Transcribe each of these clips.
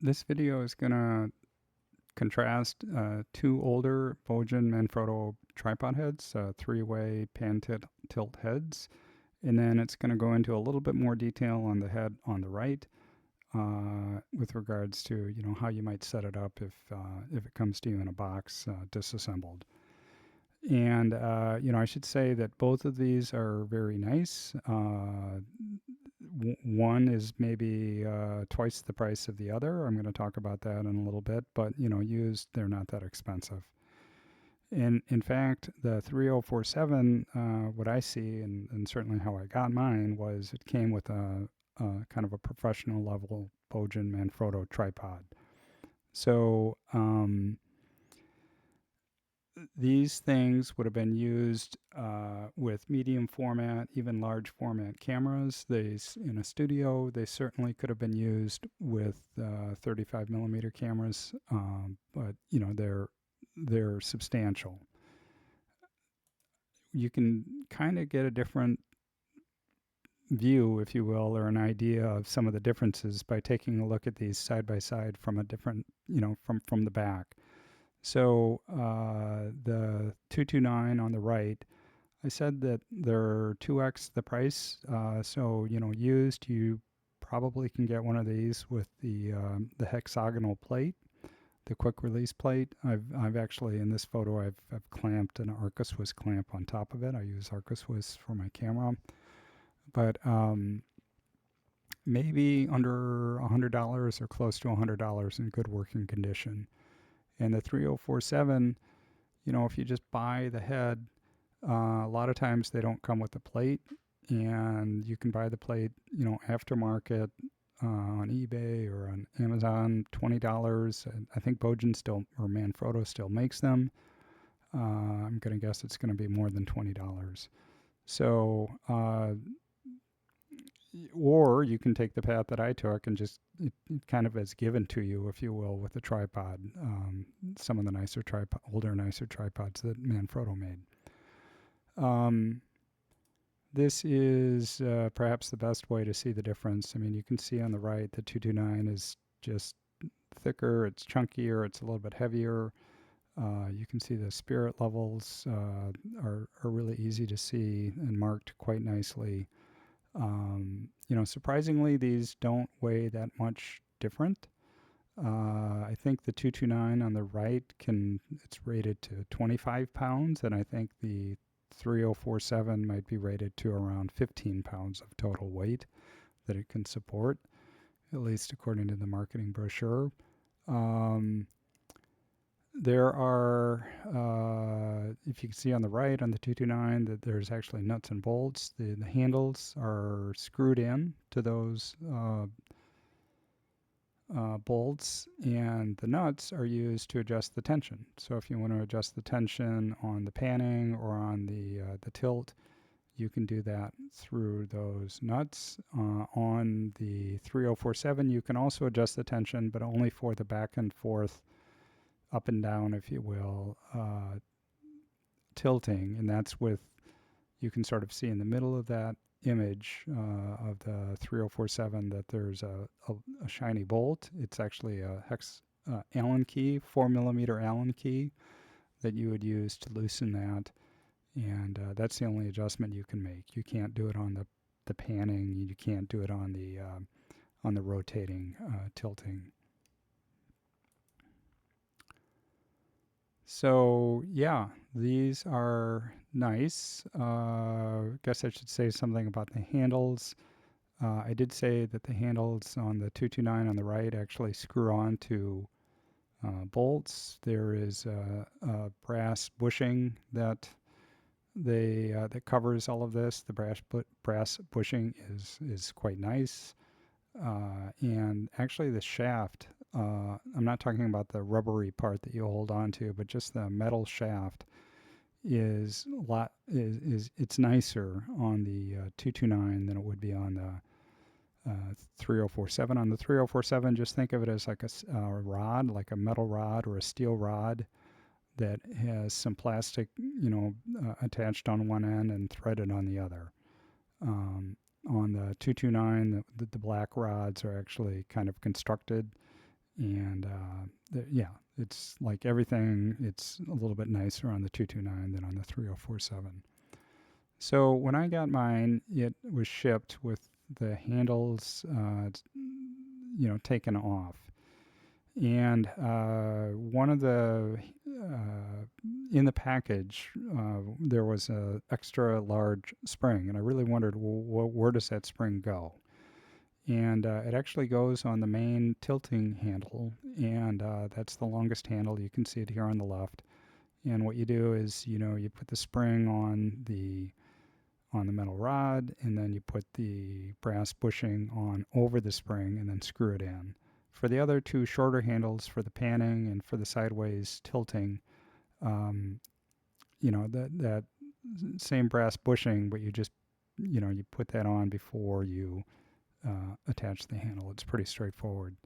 This video is going to contrast two older Bojan Manfrotto tripod heads, three-way pan tilt heads, and then it's going to go into a little bit more detail on the head on the right with regards to how you might set it up if it comes to you in a box disassembled. And I should say that both of these are very nice. One is maybe twice the price of the other. I'm going to talk about that in a little bit, but used, they're not that expensive. And in fact, the 3047, what I see, and certainly how I got mine, was it came with a kind of a professional level Bojan Manfrotto tripod. So these things would have been used with medium format, even large format cameras. In a studio, they certainly could have been used with 35 millimeter cameras, but they're substantial. You can kind of get a different view, if you will, or an idea of some of the differences by taking a look at these side by side from a different, from the back. So the 229 on the right, I said that they're 2x the price. So used, you probably can get one of these with the hexagonal plate, the quick release plate. I've actually in this photo I've clamped an Arca Swiss clamp on top of it. I use Arca Swiss for my camera, but maybe under $100 or close to $100 in good working condition. And the 3047, if you just buy the head, a lot of times they don't come with the plate, and you can buy the plate, aftermarket on eBay or on Amazon, $20. I think Bojan still or Manfrotto still makes them. I'm going to guess it's going to be more than $20. So, or you can take the path that I took and just it kind of is given to you, if you will, with the tripod. Some of the older, nicer tripods that Manfrotto made. This is perhaps the best way to see the difference. I mean, you can see on the right the 229 is just thicker, it's chunkier, it's a little bit heavier. You can see the spirit levels are really easy to see and marked quite nicely. Surprisingly, these don't weigh that much different. I think the 229 on the right it's rated to 25 pounds, and I think the 3047 might be rated to around 15 pounds of total weight that it can support, at least according to the marketing brochure. There are, if you can see on the right on the 229, that there's actually nuts and bolts. The handles are screwed in to those bolts, and the nuts are used to adjust the tension. So if you want to adjust the tension on the panning or on the tilt, you can do that through those nuts. On the 3047, you can also adjust the tension, but only for the back and forth, up and down, if you will, tilting. And that's you can sort of see in the middle of that image of the 3047 that there's a shiny bolt. It's actually a hex Allen key, 4mm Allen key that you would use to loosen that. And that's the only adjustment you can make. You can't do it on the panning. You can't do it on the rotating, tilting. So yeah, these are nice. Guess I should say something about the handles. I did say that the handles on the 229 on the right actually screw on to bolts. There is a brass bushing that covers all of this. The brass bushing is quite nice. And actually the shaft, I'm not talking about the rubbery part that you hold on to, but just the metal shaft is it's nicer on the 229 than it would be on the 3047. On the 3047, just think of it as like a rod, like a metal rod or a steel rod that has some plastic, attached on one end and threaded on the other. On the 229, the black rods are actually kind of constructed And yeah, it's like everything. It's a little bit nicer on the 229 than on the 3047. So when I got mine, it was shipped with the handles, taken off. And one of the in the package, there was a extra large spring, and I really wondered, well, where does that spring go? And it actually goes on the main tilting handle, and that's the longest handle. You can see it here on the left. And what you do is, you put the spring on the metal rod, and then you put the brass bushing on over the spring, and then screw it in. For the other two shorter handles, for the panning and for the sideways tilting, um, that same brass bushing, but you put that on before you attach the handle. It's pretty straightforward.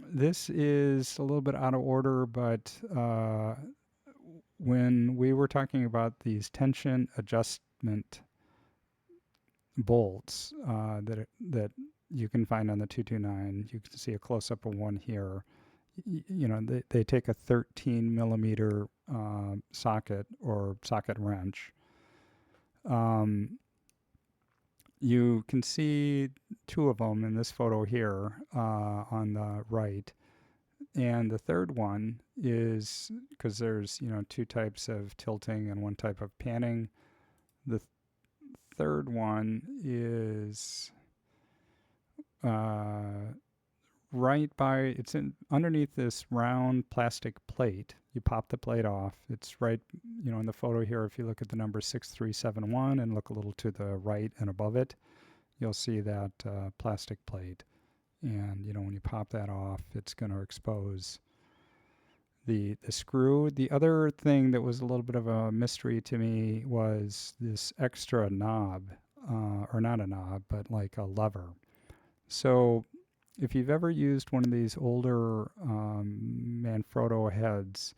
This is a little bit out of order, but when we were talking about these tension adjustment bolts that you can find on the 229, you can see a close up of one here. They take a 13 millimeter socket or socket wrench. You can see two of them in this photo here on the right. And the third one is, because there's, two types of tilting and one type of panning. The third one is it's underneath this round plastic plate. You pop the plate off. It's right, in the photo here. If you look at the number 6371 and look a little to the right and above it, you'll see that plastic plate. And, when you pop that off, it's going to expose the screw. The other thing that was a little bit of a mystery to me was this extra knob, or not a knob, but like a lever. So if you've ever used one of these older Manfrotto heads,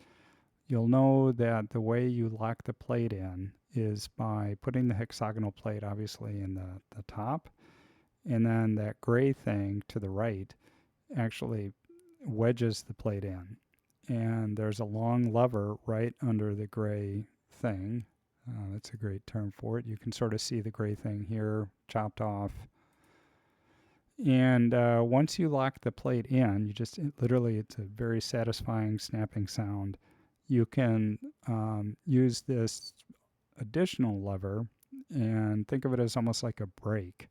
you'll know that the way you lock the plate in is by putting the hexagonal plate obviously in the top, and then that gray thing to the right actually wedges the plate in. And there's a long lever right under the gray thing. That's a great term for it. You can sort of see the gray thing here chopped off. And once you lock the plate in, literally, it's a very satisfying snapping sound. You can use this additional lever and think of it as almost like a brake.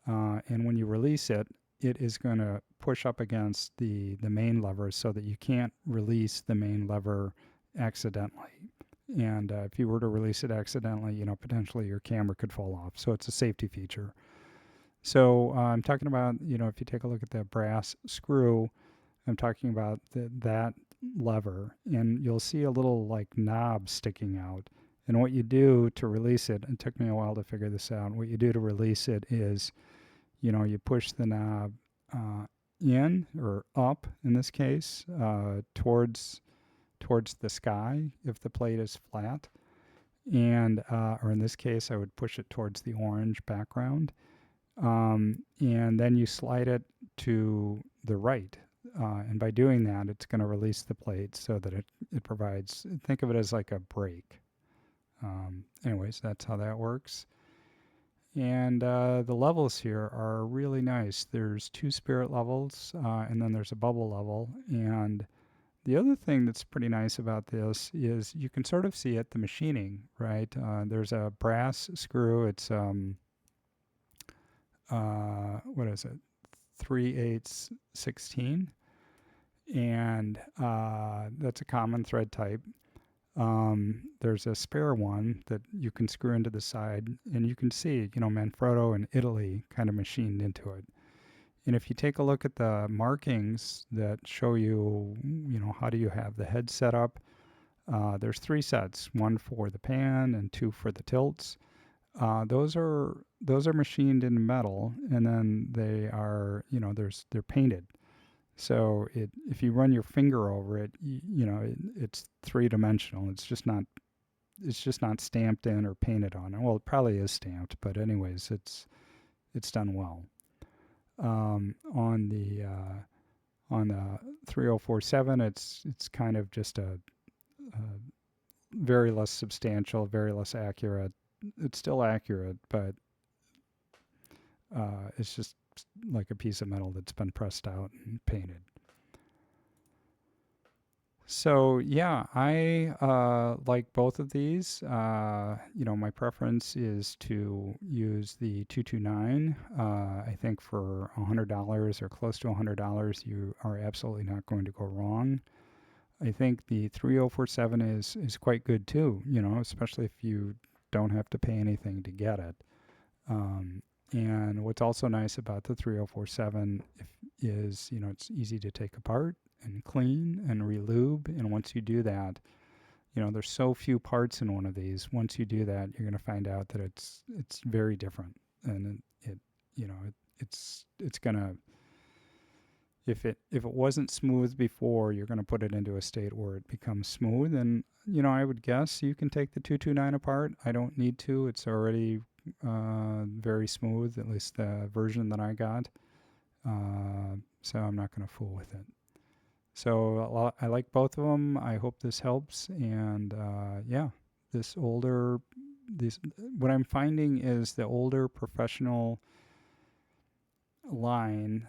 And when you release it, it is going to push up against the main lever so that you can't release the main lever accidentally. And if you were to release it accidentally, potentially your camera could fall off. So it's a safety feature. So I'm talking about, if you take a look at that brass screw, I'm talking about that lever, and you'll see a little like knob sticking out. And what you do to release it, it took me a while to figure this out. What you do to release it is, you push the knob in or up, in this case, towards the sky if the plate is flat, and or in this case, I would push it towards the orange background. And then you slide it to the right. And by doing that, it's going to release the plate so that it provides, think of it as like a brake. Anyways, that's how that works. And the levels here are really nice. There's 2 spirit levels, and then there's a bubble level. And the other thing that's pretty nice about this is you can sort of see it, the machining, right? There's a brass screw. It's what is it, 3/8 16, and that's a common thread type. There's a spare one that you can screw into the side, and you can see, Manfrotto in Italy kind of machined into it. And if you take a look at the markings that show you, how do you have the head set up, there's 3 sets, 1 for the pan and 2 for the tilts. Those are machined in metal, and then they are, they're painted. So if you run your finger over it, it's 3-dimensional. It's just not stamped in or painted on. Well, it probably is stamped, but anyways, it's done well. On the 3047, it's kind of just a very less substantial, very less accurate. It's still accurate, but it's just like a piece of metal that's been pressed out and painted. So yeah, I like both of these. My preference is to use the 229. I think for $100 or close to $100, you are absolutely not going to go wrong. I think the 3047 is quite good too. Especially if you don't have to pay anything to get it. And what's also nice about the 3047 is, it's easy to take apart and clean and re-lube. And once you do that, there's so few parts in one of these. Once you do that, you're going to find out that it's very different, and it's gonna, if it wasn't smooth before, you're going to put it into a state where it becomes smooth. And I would guess you can take the 229 apart. I don't need to. It's already very smooth, at least the version that I got. So I'm not going to fool with it. So I like both of them. I hope this helps. And yeah, what I'm finding is the older professional line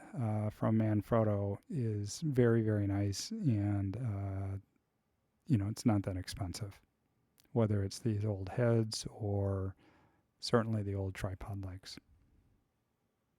from Manfrotto is very, very nice. And, it's not that expensive, whether it's these old heads or certainly the old tripod legs.